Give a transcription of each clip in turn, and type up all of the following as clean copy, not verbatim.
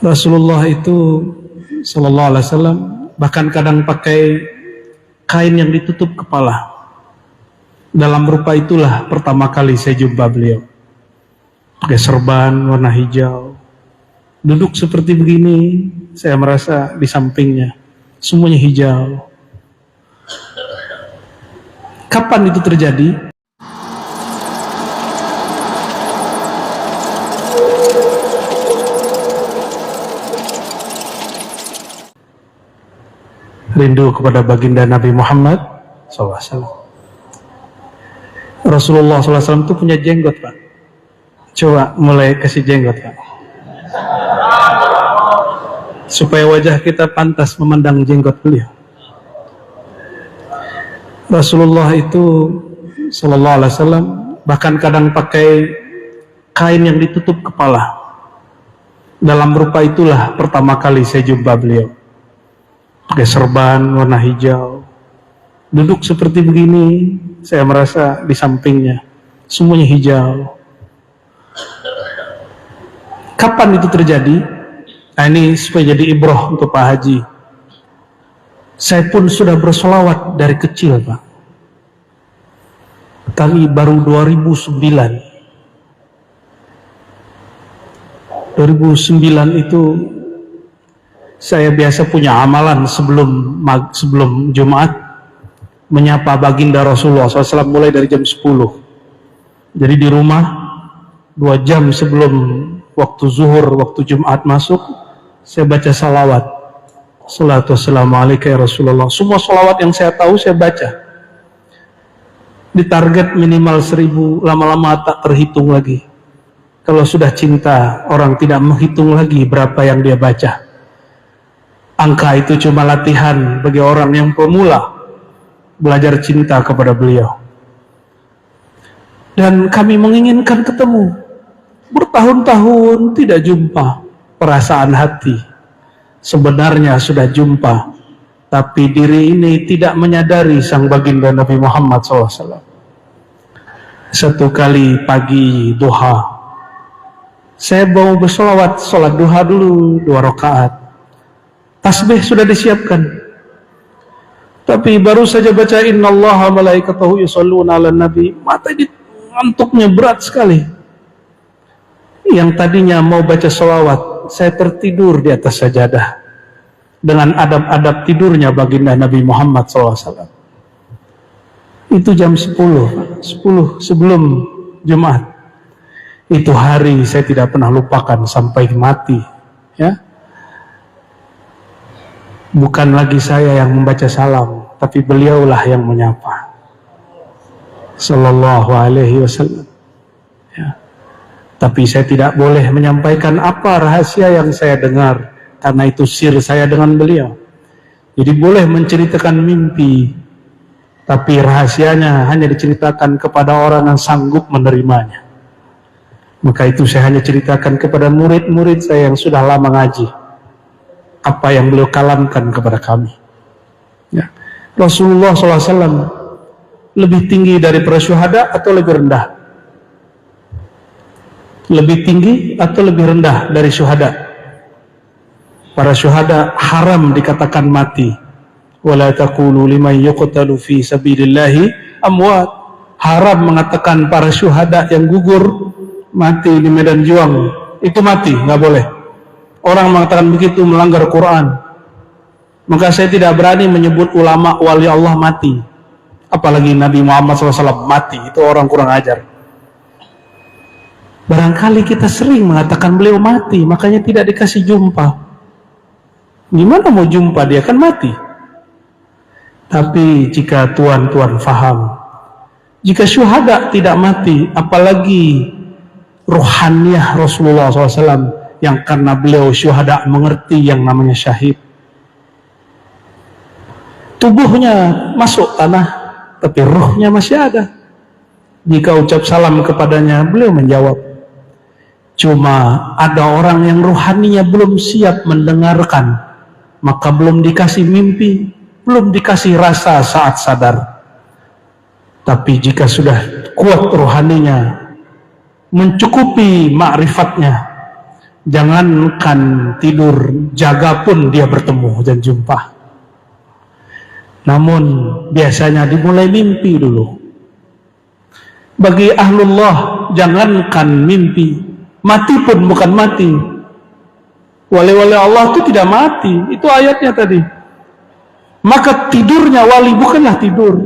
Rasulullah itu Sallallahu Alaihi Wasallam bahkan kadang pakai kain yang ditutup kepala. Dalam rupa itulah pertama kali saya jumpa beliau. Pakai serban warna hijau, duduk seperti begini. Saya merasa di sampingnya semuanya hijau. Kapan itu terjadi? Rindu kepada baginda Nabi Muhammad SAW. Rasulullah SAW itu punya jenggot, Pak. Coba mulai kasih jenggot, Pak, supaya wajah kita pantas memandang jenggot beliau. Rasulullah itu Sallallahu Alaihi Wasallam bahkan kadang pakai kain yang ditutup kepala. Dalam rupa itulah pertama kali saya jumpa beliau. Pakai serban warna hijau, duduk seperti begini. Saya merasa di sampingnya semuanya hijau. Kapan itu terjadi? Nah, ini supaya jadi ibrah untuk Pak Haji. Saya pun sudah bersolawat dari kecil, Pak. Kami baru 2009 itu saya biasa punya amalan sebelum Jumat, menyapa baginda Rasulullah SAW mulai dari jam 10. Jadi di rumah 2 jam sebelum waktu zuhur, waktu Jumat masuk, saya baca salawat. Salatu wassalamu alaika ya Rasulullah. Semua salawat yang saya tahu saya baca. Ditarget minimal 1000, lama-lama tak terhitung lagi. Kalau sudah cinta, orang tidak menghitung lagi berapa yang dia baca. Angka itu cuma latihan bagi orang yang pemula belajar cinta kepada beliau. Dan kami menginginkan ketemu. Bertahun-tahun tidak jumpa. Perasaan hati sebenarnya sudah jumpa, tapi diri ini tidak menyadari sang baginda Nabi Muhammad SAW. Satu kali pagi duha, saya mau bersolawat, sholat duha dulu 2 rakaat. Tasbih sudah disiapkan, tapi baru saja baca innallaha malaikatahu yusholluna 'alan nabi, mata ini ngantuknya berat sekali. Yang tadinya mau baca sholawat, saya tertidur di atas sajadah dengan adab-adab tidurnya baginda Nabi Muhammad SAW. Itu jam 10 sebelum Jumat. Itu hari saya tidak pernah lupakan sampai mati, ya. Bukan lagi saya yang membaca salam, tapi beliaulah yang menyapa. Sallallahu Alaihi Wasallam. Ya. Tapi saya tidak boleh menyampaikan apa rahasia yang saya dengar, karena itu sir saya dengan beliau. Jadi boleh menceritakan mimpi, tapi rahasianya hanya diceritakan kepada orang yang sanggup menerimanya. Maka itu saya hanya ceritakan kepada murid-murid saya yang sudah lama ngaji, apa yang beliau kalamkan kepada kami. Ya. Rasulullah SAW lebih tinggi dari para syuhada atau lebih rendah? Lebih tinggi atau lebih rendah dari syuhada? Para syuhada haram dikatakan mati. Wala taqulu liman yuqtalu fi sabilillahi amwat. Haram mengatakan para syuhada yang gugur mati di medan juang itu mati, nggak boleh. Orang mengatakan begitu melanggar Quran. Maka saya tidak berani menyebut ulama wali Allah mati, apalagi Nabi Muhammad SAW mati. Itu orang kurang ajar. Barangkali kita sering mengatakan beliau mati, makanya tidak dikasih jumpa. Gimana mau jumpa, dia kan mati. Tapi jika tuan-tuan faham, jika syuhada tidak mati, apalagi ruhaniyah Rasulullah SAW, yang karena beliau syuhada mengerti yang namanya syahid. Tubuhnya masuk tanah, tapi ruhnya masih ada. Jika ucap salam kepadanya, beliau menjawab. Cuma ada orang yang ruhaninya belum siap mendengarkan, maka belum dikasih mimpi, belum dikasih rasa saat sadar. Tapi jika sudah kuat ruhaninya, mencukupi ma'rifatnya, Jangankan tidur, jaga pun dia bertemu dan jumpa. Namun biasanya dimulai mimpi dulu. Bagi ahlullah, jangankan mimpi, mati pun bukan mati. Wali-wali Allah itu tidak mati, itu ayatnya tadi. Maka tidurnya wali bukanlah tidur,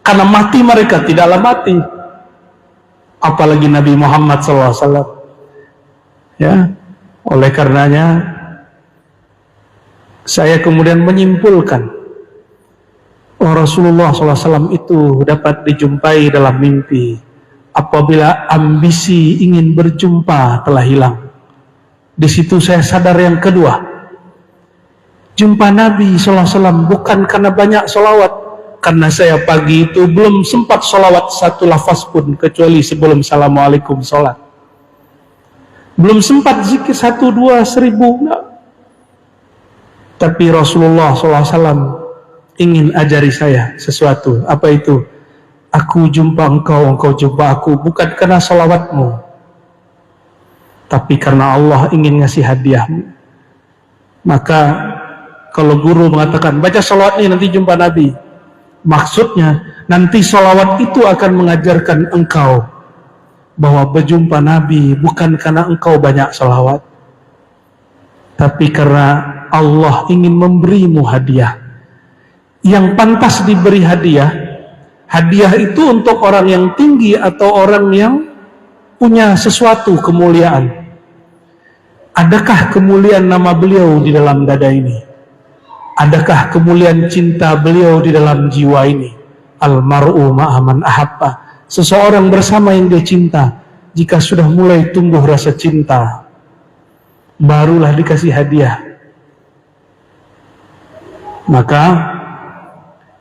karena mati mereka tidaklah mati. Apalagi Nabi Muhammad SAW. Ya, oleh karenanya saya kemudian menyimpulkan Rasulullah SAW itu dapat dijumpai dalam mimpi apabila ambisi ingin berjumpa telah hilang. Di situ saya sadar yang kedua, jumpa Nabi SAW bukan karena banyak sholawat, karena saya pagi itu belum sempat sholawat satu lafaz pun kecuali sebelum Assalamualaikum sholat. Belum sempat zikir 1, 2, 1000 enggak. Tapi Rasulullah SAW ingin ajari saya sesuatu. Apa itu? Aku jumpa engkau, engkau jumpa aku, bukan karena salawatmu, tapi karena Allah ingin ngasih hadiahmu. Maka kalau guru mengatakan baca salawat ini nanti jumpa Nabi, maksudnya nanti salawat itu akan mengajarkan engkau bahwa berjumpa Nabi bukan karena engkau banyak salawat, tapi karena Allah ingin memberimu hadiah. Yang pantas diberi hadiah, hadiah itu untuk orang yang tinggi atau orang yang punya sesuatu kemuliaan. Adakah kemuliaan nama beliau di dalam dada ini? Adakah kemuliaan cinta beliau di dalam jiwa ini? Al-mar'u ma'aman ahabba. Seseorang bersama yang dia cinta. Jika sudah mulai tumbuh rasa cinta, barulah dikasih hadiah. Maka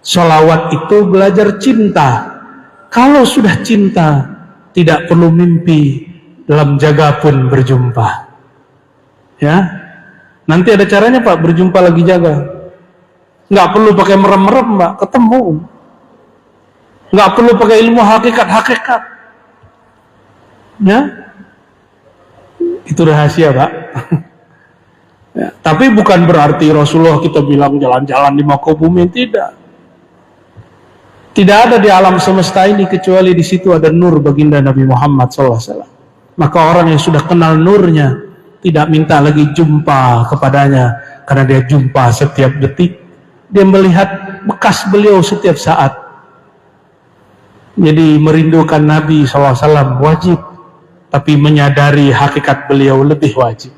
sholawat itu belajar cinta. Kalau sudah cinta, tidak perlu mimpi, dalam jaga pun berjumpa. Ya, nanti ada caranya Pak, berjumpa lagi jaga. Nggak perlu pakai merem-merem Mbak, ketemu. Nggak perlu pakai ilmu hakikat-hakikat. Ya, itu rahasia Pak. Ya, tapi bukan berarti Rasulullah kita bilang jalan-jalan di muka bumi, tidak. Tidak ada di alam semesta ini kecuali di situ ada nur baginda Nabi Muhammad SAW. Maka orang yang sudah kenal nurnya tidak minta lagi jumpa kepadanya, karena dia jumpa setiap detik. Dia melihat bekas beliau setiap saat. Jadi merindukan Nabi SAW wajib, tapi menyadari hakikat beliau lebih wajib.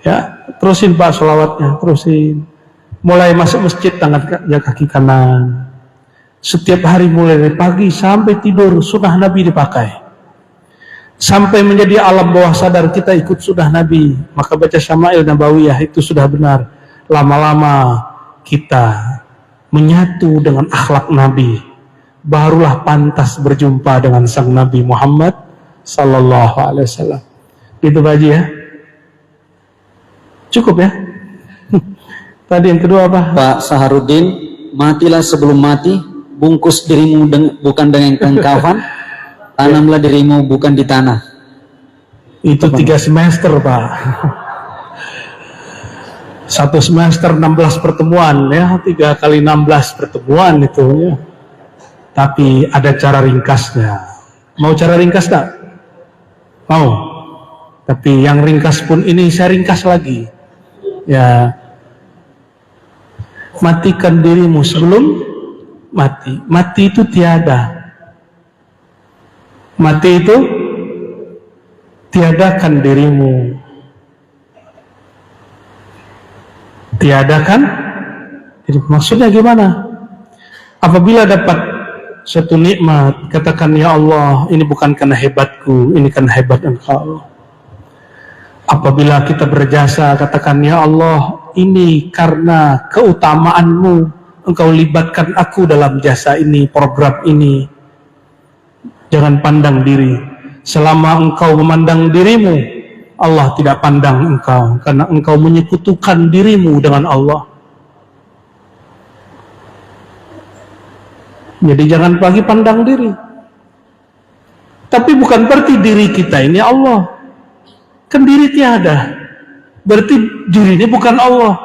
Ya, terusin Pak sholawatnya, terusin. Mulai masuk masjid tangan kaki kanan. Setiap hari mulai dari pagi sampai tidur sunnah Nabi dipakai. Sampai menjadi alam bawah sadar kita ikut sunnah Nabi. Maka baca Syama'il Nabawiyah itu sudah benar. Lama-lama kita menyatu dengan akhlak Nabi, barulah pantas berjumpa dengan sang Nabi Muhammad Sallallahu Alaihi Wasallam. Gitu Pak Haji ya? Cukup ya? Tadi yang kedua apa? Pak Saharudin, matilah sebelum mati, bungkus dirimu bukan dengan kain kafan, tanamlah dirimu bukan di tanah. Itu 3 semester Pak. 1 semester 16 pertemuan ya, 3 kali 16 pertemuan itu ya. Tapi ada cara ringkasnya. Mau cara ringkas tak? Mau. Tapi yang ringkas pun ini saya ringkas lagi. Ya. Matikan dirimu sebelum mati. Mati itu tiada. Mati itu tiadakan dirimu. Tiadakan. Maksudnya gimana? Apabila dapat satu nikmat, katakan ya Allah, ini bukan karena hebatku, ini karena hebat Engkau. Apabila kita berjasa, katakan ya Allah, ini karena keutamaanmu, Engkau libatkan aku dalam jasa ini, program ini. Jangan pandang diri. Selama engkau memandang dirimu, Allah tidak pandang engkau, karena engkau menyekutukan dirimu dengan Allah. Jadi jangan lagi pandang diri. Tapi bukan berarti diri kita ini Allah. Kan diri tiada. Berarti diri ini bukan Allah.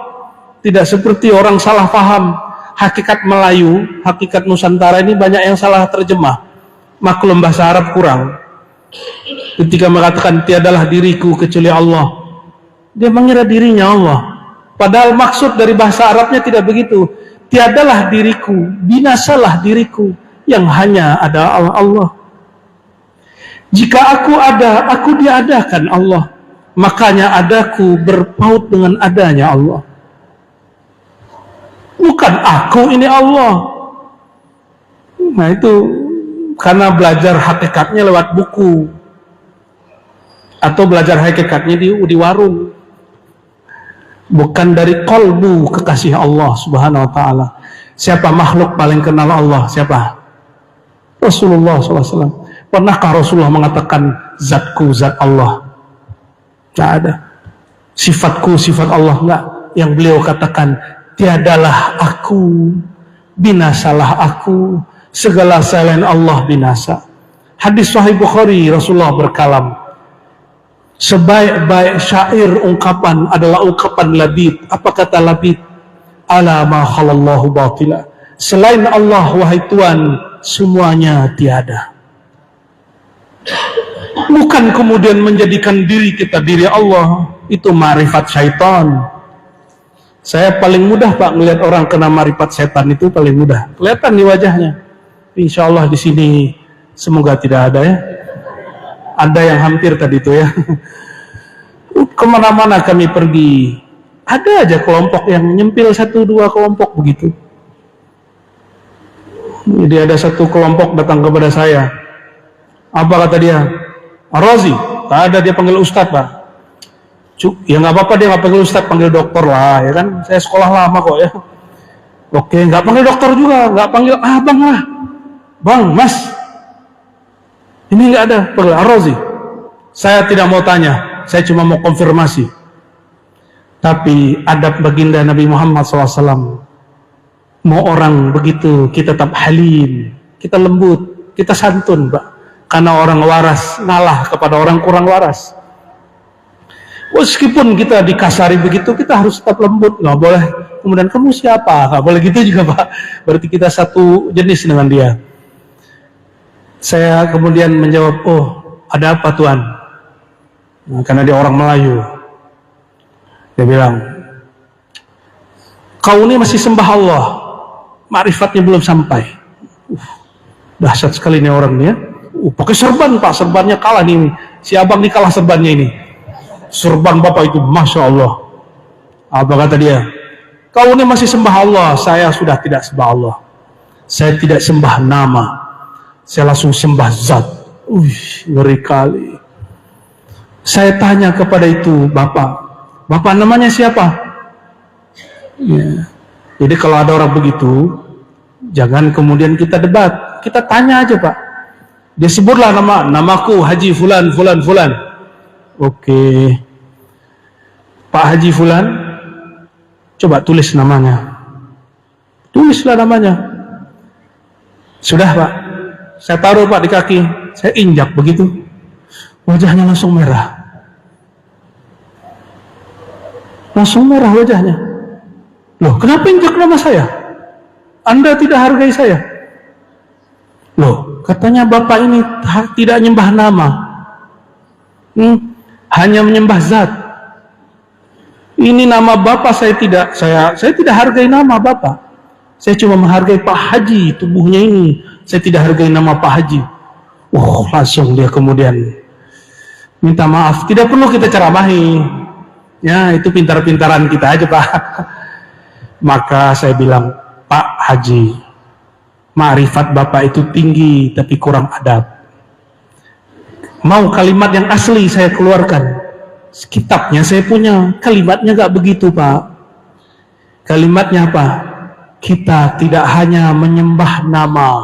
Tidak seperti orang salah paham. Hakikat Melayu, hakikat Nusantara ini banyak yang salah terjemah. Maklum bahasa Arab kurang. Ketika mengatakan tiadalah diriku kecuali Allah, dia mengira dirinya Allah. Padahal maksud dari bahasa Arabnya tidak begitu. Tiadalah diriku, binasalah diriku, yang hanya ada Allah. Jika aku ada, aku diadakan Allah. Makanya adaku berpaut dengan adanya Allah. Bukan aku ini Allah. Nah itu karena belajar hakikatnya lewat buku atau belajar hakikatnya di warung, bukan dari qalbu kekasih Allah Subhanahu wa ta'ala. Siapa makhluk paling kenal Allah? Siapa? Rasulullah SAW. Pernahkah Rasulullah mengatakan zatku zat Allah? Tidak ada. Sifatku sifat Allah? Enggak. Yang beliau katakan, tiadalah aku, binasalah aku, segala selain Allah binasa. Hadis Sahih Bukhari, Rasulullah berkalam, sebaik-baik syair ungkapan adalah ungkapan Labid. Apa kata Labid? Ala ma khalallahu batila. Selain Allah, wahai Tuhan, semuanya tiada. Bukan kemudian menjadikan diri kita diri Allah. Itu marifat syaitan. Saya paling mudah Pak melihat orang kena marifat setan, itu paling mudah. Kelihatan di wajahnya. Insya Allah di sini semoga tidak ada ya. Ada yang hampir tadi itu ya. Kemana-mana kami pergi, ada aja kelompok yang nyempil 1-2 kelompok begitu. Jadi ada satu kelompok datang kepada saya. Apa kata dia? Razi, tak ada, dia panggil Ustadz Pak. Ya nggak apa-apa, dia nggak panggil Ustadz, panggil dokter lah, ya kan? Saya sekolah lama kok ya. Oke, nggak panggil dokter juga, nggak panggil abang lah, bang, mas. Ini nggak ada, panggil Razi. Saya tidak mau tanya, saya cuma mau konfirmasi. Tapi adab baginda Nabi Muhammad SAW, mau orang begitu kita tetap halim, kita lembut, kita santun Pak. Karena orang waras ngalah kepada orang kurang waras. Meskipun kita dikasari begitu, kita harus tetap lembut, nggak boleh kemudian kamu siapa, nggak boleh gitu juga Pak. Berarti kita satu jenis dengan dia. Saya kemudian menjawab, oh ada apa Tuhan? Nah, karena dia orang Melayu. Dia bilang, kau ini masih sembah Allah, ma'rifatnya belum sampai. Dahsyat sekali nih orang nih ya. Pakai serban Pak, serbannya kalah nih. Si abang nih kalah serbannya ini. Serban Bapak itu, Masya Allah. Apa kata dia? Kau ini masih sembah Allah, saya sudah tidak sembah Allah. Saya tidak sembah nama, saya langsung sembah zat. Ngeri kali. Saya tanya kepada itu, Bapak namanya siapa? Ya. Jadi kalau ada orang begitu, jangan kemudian kita debat, kita tanya aja Pak. Dia sebutlah namaku Haji Fulan. Oke, Pak Haji Fulan, coba tulis namanya. Tulislah namanya. Sudah Pak, saya taruh Pak di kaki, saya injak begitu, wajahnya langsung merah. Langsung merah wajahnya. Loh, kenapa injak nama saya? Anda tidak hargai saya. Loh, katanya Bapak ini tidak nyembah nama, hanya menyembah zat. Ini nama Bapak saya tidak hargai nama Bapak. Saya cuma menghargai Pak Haji, tubuhnya ini. Saya tidak hargai nama Pak Haji. Langsung dia kemudian minta maaf. Tidak perlu kita ceramahi. Ya, itu pintar-pintaran kita aja Pak. Maka saya bilang, Pak Haji, ma'rifat Bapak itu tinggi tapi kurang adab. Mau kalimat yang asli saya keluarkan. Kitabnya saya punya, kalimatnya gak begitu Pak. Kalimatnya apa? Kita tidak hanya menyembah nama,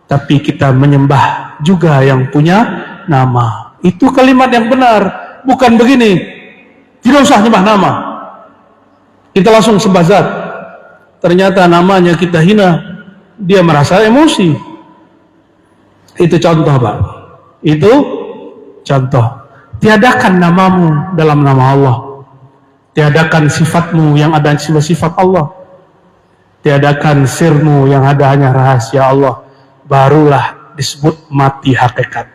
tapi kita menyembah juga yang punya nama. Itu kalimat yang benar. Bukan begini, tidak usah nyembah nama, kita langsung sembah zat. Ternyata namanya kita hina, dia merasa emosi. Itu contoh Pak. Itu contoh. Tiadakan namamu dalam nama Allah. Tiadakan sifatmu yang ada sifat Allah. Tiadakan sirmu yang ada hanya rahasia Allah. Barulah disebut mati hakikat.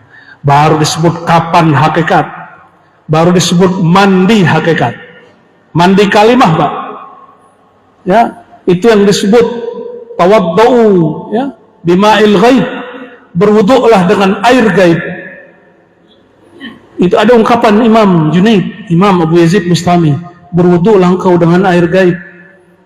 Baru disebut kapan hakikat. Baru disebut mandi hakikat. Mandi kalimah, Pak. Ya, itu yang disebut tawaddau, ya, bima'il ghaib. Berwuduklah dengan air gaib. Itu ada ungkapan Imam Junaid, Imam Abu Yazid Bustami, berwuduklah engkau dengan air gaib.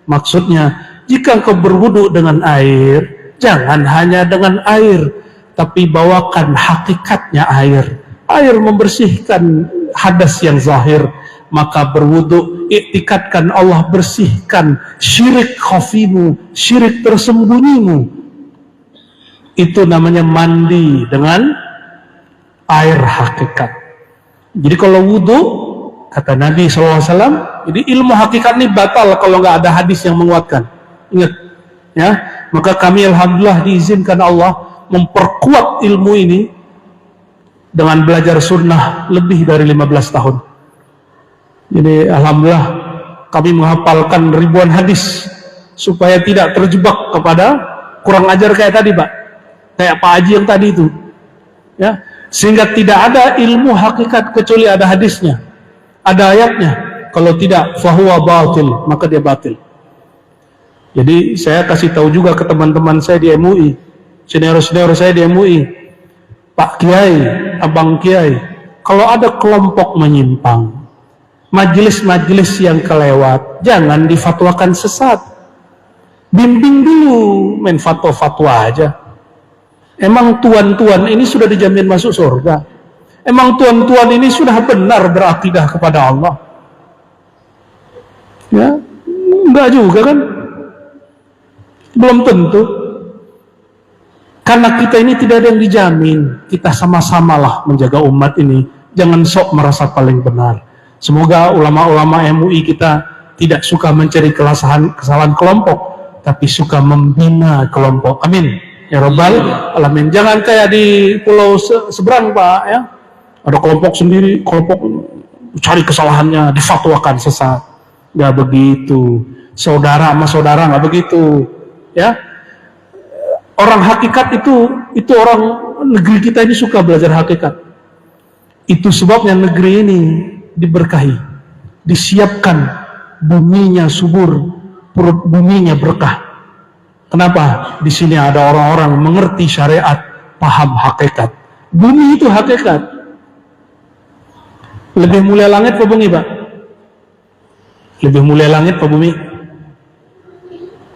Maksudnya, jika engkau berwuduk dengan air, jangan hanya dengan air, tapi bawakan hakikatnya air. Air membersihkan hadas yang zahir, maka berwuduk, iktikadkan Allah bersihkan syirik khafimu, syirik tersembunyimu. Itu namanya mandi dengan air hakikat. Jadi kalau wudhu, kata Nabi SAW, jadi ilmu hakikat ini batal kalau nggak ada hadis yang menguatkan. Ingat, ya. Maka kami alhamdulillah diizinkan Allah memperkuat ilmu ini dengan belajar sunnah lebih dari 15 tahun. Jadi alhamdulillah kami menghafalkan ribuan hadis supaya tidak terjebak kepada kurang ajar kayak tadi, Pak. Kayak Pak Haji yang tadi itu. Ya. Sehingga tidak ada ilmu hakikat kecuali ada hadisnya, ada ayatnya. Kalau tidak, fahuwa batil, maka dia batil. Jadi saya kasih tahu juga ke teman-teman saya di MUI, senior-senior saya di MUI, Pak Kiai, Abang Kiai, kalau ada kelompok menyimpang, majelis-majelis yang kelewat, jangan difatwakan sesat. Bimbing dulu, main fatwa-fatwa aja. Emang tuan-tuan ini sudah dijamin masuk surga? Emang tuan-tuan ini sudah benar berakidah kepada Allah? Ya, enggak juga kan? Belum tentu. Karena kita ini tidak ada yang dijamin. Kita sama-samalah menjaga umat ini. Jangan sok merasa paling benar. Semoga ulama-ulama MUI kita tidak suka mencari kesalahan kelompok, tapi suka membina kelompok. Amin. Ya Rabbal Alamin. Jangan kayak di pulau seberang, Pak, ya. Ada kelompok sendiri, kelompok cari kesalahannya, difatwakan sesat. Nggak begitu. Saudara sama saudara nggak begitu, ya. Orang hakikat itu orang negeri kita ini suka belajar hakikat. Itu sebabnya negeri ini diberkahi, disiapkan buminya subur, perut buminya berkah. Kenapa? Di sini ada orang-orang mengerti syariat, paham hakikat. Bumi itu hakikat. Lebih mulia langit apa bumi, Pak? Lebih mulia langit apa bumi?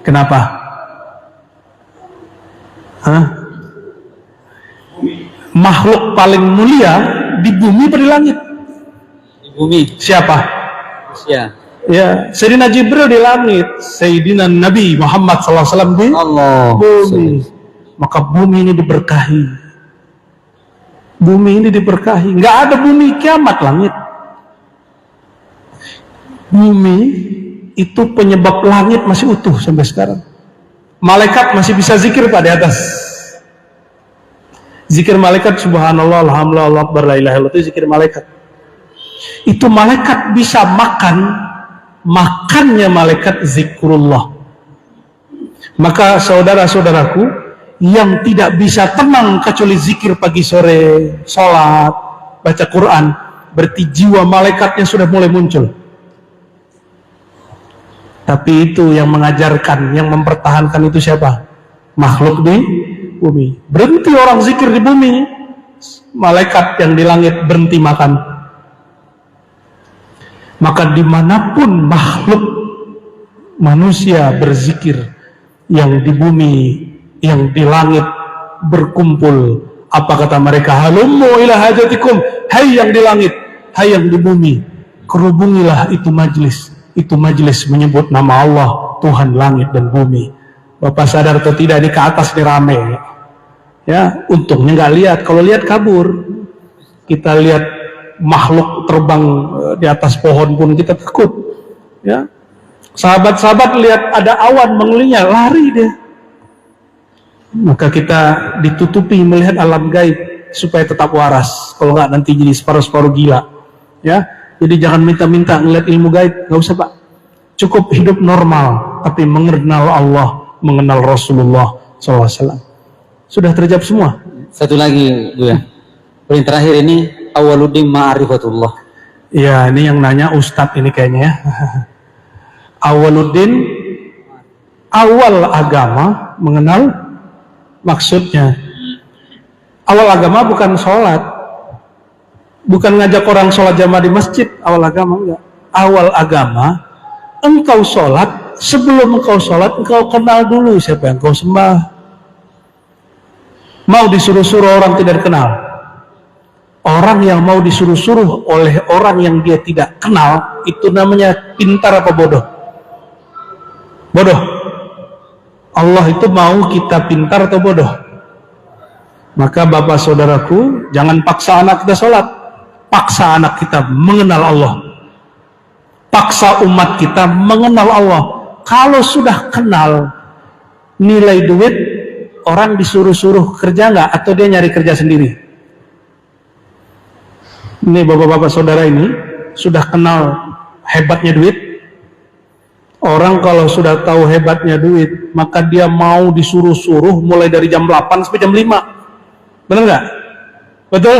Kenapa? Hah? Makhluk paling mulia di bumi atau di langit? Di bumi. Siapa? Ya. Ya, Sayyidina Jibril di langit, Sayyidina Nabi Muhammad SAW di bumi. Maka bumi ini diberkahi. Bumi ini diberkahi. Nggak ada bumi kiamat langit. Bumi itu penyebab langit masih utuh sampai sekarang. Malaikat masih bisa zikir Pak di atas. Zikir malaikat subhanallah, alhamdulillah, Allah akbar, la ilaha illallah, itu zikir malaikat. Itu malaikat bisa makan. Makannya malaikat zikrullah. Maka saudara-saudaraku yang tidak bisa tenang kecuali zikir pagi sore, sholat, baca Quran, berarti jiwa malaikatnya sudah mulai muncul. Tapi itu yang mengajarkan, yang mempertahankan itu siapa? Makhluk di bumi. Berhenti orang zikir di bumi, malaikat yang di langit berhenti makan. Maka dimanapun makhluk manusia berzikir, yang di bumi, yang di langit berkumpul, apa kata mereka? Halummu ila hajatikum, hai yang di langit, hai yang di bumi, kerubungilah itu majlis. Itu majlis menyebut nama Allah, Tuhan langit dan bumi. Bapak sadar atau tidak, di ke atas ini rame. Ya, untungnya nggak lihat. Kalau lihat kabur. Kita lihat makhluk terbang di atas pohon pun kita takut, ya. Sahabat-sahabat lihat ada awan mengelilingi, lari dia. Maka kita ditutupi melihat alam gaib. supaya tetap waras. Kalau nggak nanti jadi separuh-separuh gila. Ya, jadi jangan minta-minta ngeliat ilmu gaib, nggak usah Pak. Cukup hidup normal, tapi mengenal Allah, mengenal Rasulullah SAW. Sudah terjawab semua. Satu lagi, Bu ya. Poin terakhir ini, awaluddin ma'rifatullah. Ya, ini yang nanya Ustadz ini kayaknya ya. Awaluddin, awal agama, mengenal maksudnya. Awal agama bukan sholat, bukan ngajak orang sholat jamaah di masjid. Awal agama enggak. Awal agama, engkau sholat, sebelum engkau sholat, engkau kenal dulu siapa yang engkau sembah. Mau disuruh-suruh orang tidak kenal. Orang yang mau disuruh-suruh oleh orang yang dia tidak kenal, itu namanya pintar apa bodoh? Bodoh. Allah itu mau kita pintar atau bodoh? Maka bapak saudaraku, jangan paksa anak kita sholat. Paksa anak kita mengenal Allah. Paksa umat kita mengenal Allah. Kalau sudah kenal nilai duit, orang disuruh-suruh kerja nggak? Atau dia nyari kerja sendiri? Ini bapak-bapak saudara ini sudah kenal hebatnya duit. Orang kalau sudah tahu hebatnya duit, maka dia mau disuruh-suruh mulai dari jam 8 sampai jam 5. Benar nggak? Betul?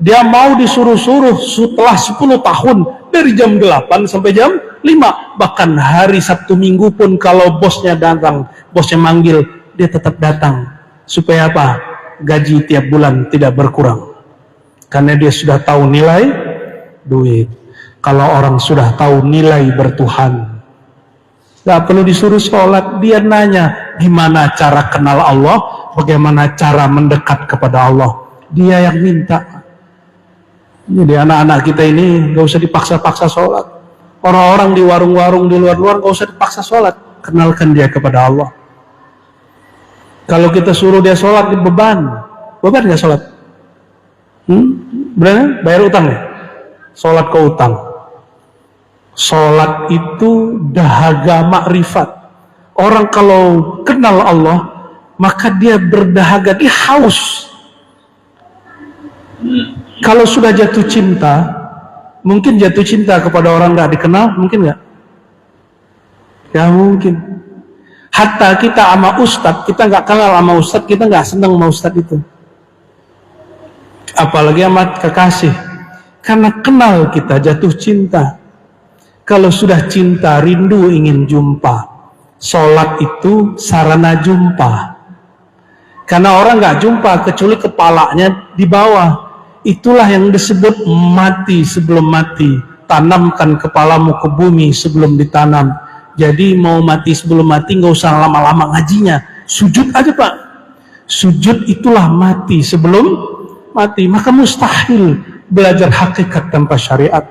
Dia mau disuruh-suruh setelah 10 tahun dari jam 8 sampai jam 5. Bahkan hari Sabtu Minggu pun kalau bosnya datang, bosnya manggil, dia tetap datang. Supaya apa? Gaji tiap bulan tidak berkurang. Karena dia sudah tahu nilai duit. Kalau orang sudah tahu nilai bertuhan, gak perlu disuruh sholat. Dia nanya gimana cara kenal Allah, bagaimana cara mendekat kepada Allah. Dia yang minta. Jadi anak-anak kita ini gak usah dipaksa-paksa sholat. Orang-orang di warung-warung di luar-luar gak usah dipaksa sholat. Kenalkan dia kepada Allah. Kalau kita suruh dia sholat, dia beban gak sholat? Benar? Bayar utang ya? Sholat ke utang. Sholat itu dahaga makrifat. Orang kalau kenal Allah, maka dia berdahaga, dia haus. Kalau sudah jatuh cinta, mungkin jatuh cinta kepada orang gak dikenal, mungkin gak? Ya mungkin. Hatta kita sama ustadz, kita gak kenal sama ustadz, kita gak senang sama ustadz itu. Apalagi sama kekasih. Karena kenal kita jatuh cinta. Kalau sudah cinta, rindu ingin jumpa. Sholat itu sarana jumpa. Karena orang gak jumpa kecuali kepalanya di bawah. Itulah yang disebut mati sebelum mati. Tanamkan kepalamu ke bumi sebelum ditanam. Jadi mau mati sebelum mati gak usah lama-lama ngajinya. Sujud aja Pak. Sujud itulah mati sebelum mati. Maka mustahil belajar hakikat tanpa syariat.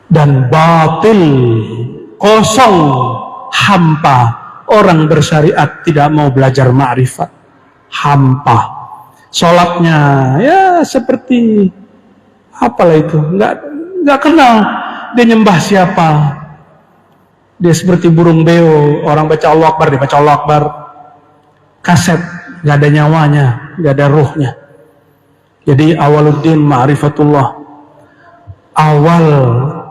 Dan batil, kosong, hampa. Orang bersyariat tidak mau belajar ma'rifat. Hampa. Sholatnya ya seperti apalah itu, nggak kenal dia nyembah siapa. Dia seperti burung beo, orang baca Allah Akbar, dia baca Allah Akbar. Kaset, nggak ada nyawanya, nggak ada ruhnya. Jadi awaluddin ma'rifatullah. Awal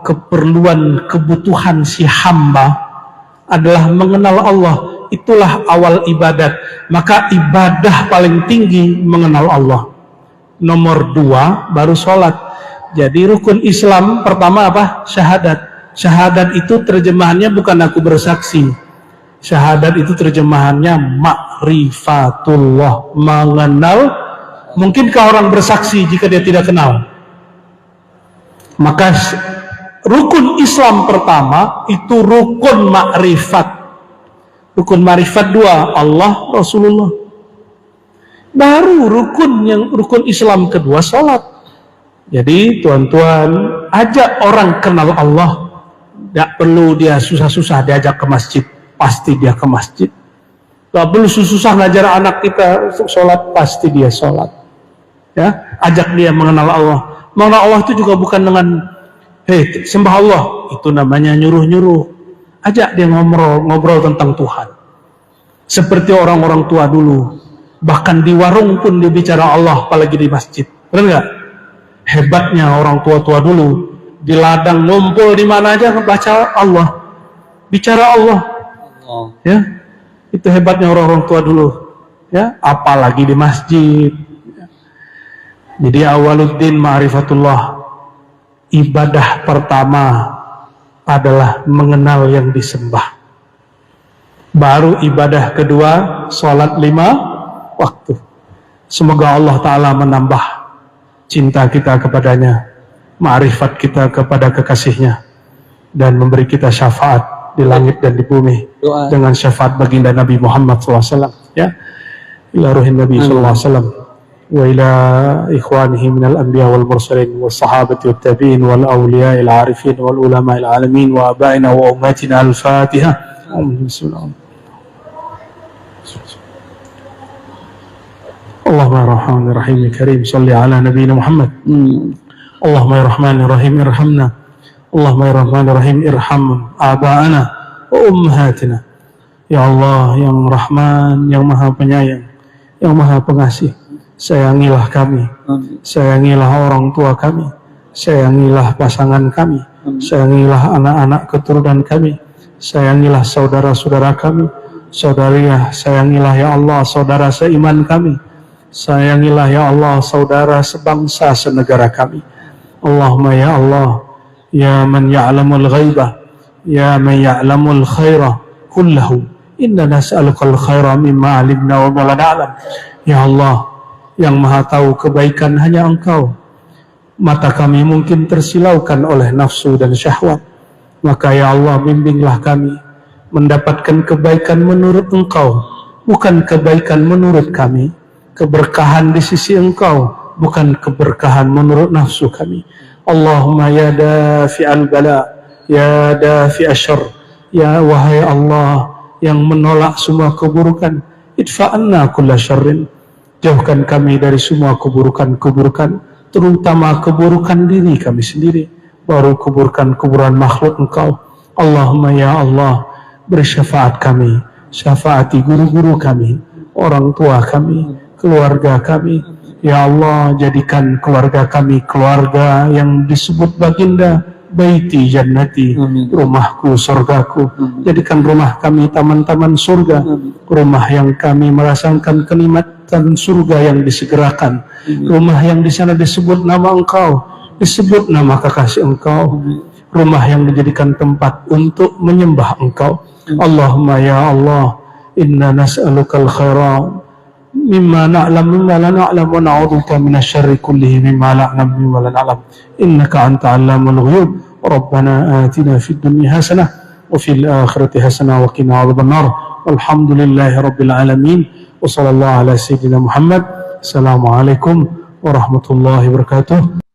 keperluan kebutuhan si hamba adalah mengenal Allah. Itulah awal ibadat. Maka ibadah paling tinggi mengenal Allah. Nomor 2 baru sholat. Jadi rukun Islam pertama apa? Syahadat. Syahadat itu terjemahannya bukan aku bersaksi. Syahadat itu terjemahannya ma'rifatullah, mengenal. Mungkinkah orang bersaksi jika dia tidak kenal? Maka rukun Islam pertama itu rukun ma'rifat. Rukun ma'rifat 2, Allah, Rasulullah. Baru rukun Islam kedua, sholat. Jadi tuan-tuan, ajak orang kenal Allah. Tidak perlu dia susah-susah diajak ke masjid. Pasti dia ke masjid. Tidak perlu susah-susah ngajar anak kita untuk sholat. Pasti dia sholat. Ya, ajak dia mengenal Allah. Mengenal Allah itu juga bukan dengan sembah Allah. Itu namanya nyuruh-nyuruh. Ajak dia ngobrol tentang Tuhan. Seperti orang-orang tua dulu. Bahkan di warung pun dia bicara Allah, apalagi di masjid. Benar nggak? Hebatnya orang tua-tua dulu. Di ladang ngumpul di mana aja baca Allah, bicara Allah. Ya, itu hebatnya orang-orang tua dulu. Ya, apalagi di masjid. Jadi awaluddin ma'rifatullah. Ibadah pertama adalah mengenal yang disembah. Baru ibadah kedua, sholat 5 waktu. Semoga Allah Ta'ala menambah cinta kita kepadanya, ma'rifat kita kepada kekasihnya, dan memberi kita syafaat di langit dan di bumi. Doa. Dengan syafaat baginda Nabi Muhammad SAW. Ya, ila ruhin Nabi SAW. وإلى إخوانه من الأنبياء والمرسلين والصحابة والتابعين والأولياء العارفين والعلماء العالمين وآبائنا وأمهاتنا. الفاتحة. بسم الله. اللهم يا رحمن الرحيم الكريم صل على نبينا محمد. اللهم يا رحمن الرحيم ارحمنا. اللهم يا رحمن الرحيم ارحم آباءنا وأمهاتنا. Ya Allah yang Rahman, yang Maha Penyayang, yang Maha Pengasih, sayangilah kami, sayangilah orang tua kami, sayangilah pasangan kami, sayangilah anak-anak keturunan kami, sayangilah saudara-saudara kami, sayangilah ya Allah saudara seiman kami, sayangilah ya Allah saudara sebangsa senegara kami. Allahumma ya Allah, ya man ya'lamul ghaibah, ya man ya'lamul khaira kullahu, inna nas'alukal khaira mimma alimna wa ma la na'lam. Ya Allah, yang maha tahu kebaikan hanya Engkau. Mata kami mungkin tersilaukan oleh nafsu dan syahwat. Maka ya Allah, bimbinglah kami mendapatkan kebaikan menurut Engkau, bukan kebaikan menurut kami. Keberkahan di sisi Engkau, bukan keberkahan menurut nafsu kami. Allahumma ya dafi'al bala, ya dafi'ash syarr, ya wahai Allah yang menolak semua keburukan, idfa'anna kulla syarrin, jauhkan kami dari semua keburukan-keburukan, terutama keburukan diri kami sendiri, baru keburukan-keburukan makhluk Engkau. Allahumma ya Allah, beri syafaat kami, syafaati guru-guru kami, orang tua kami, keluarga kami. Ya Allah, jadikan keluarga kami keluarga yang disebut baginda baiti jannati, rumahku surgaku. Jadikan rumah kami taman-taman surga, rumah yang kami merasakan kenikmatan surga yang disegerakan, rumah yang di sana disebut nama Engkau, disebut nama kekasih Engkau, rumah yang dijadikan tempat untuk menyembah Engkau. Allahumma ya Allah, inna nas'alukal khaira mimma na'lam mimma la na'lam wa na'udzubika minasyarri kullihi mimma la na'lam mimma la na'lam, innaka anta 'allamul ghuyub. Rabbana atina fid dunya hasanah wa fil akhirati hasanah wa qina adzabannar. Walhamdulillahi rabbil alamin. Wa sallallahu ala sayyidina Muhammad. Assalamualaikum warahmatullahi wabarakatuh.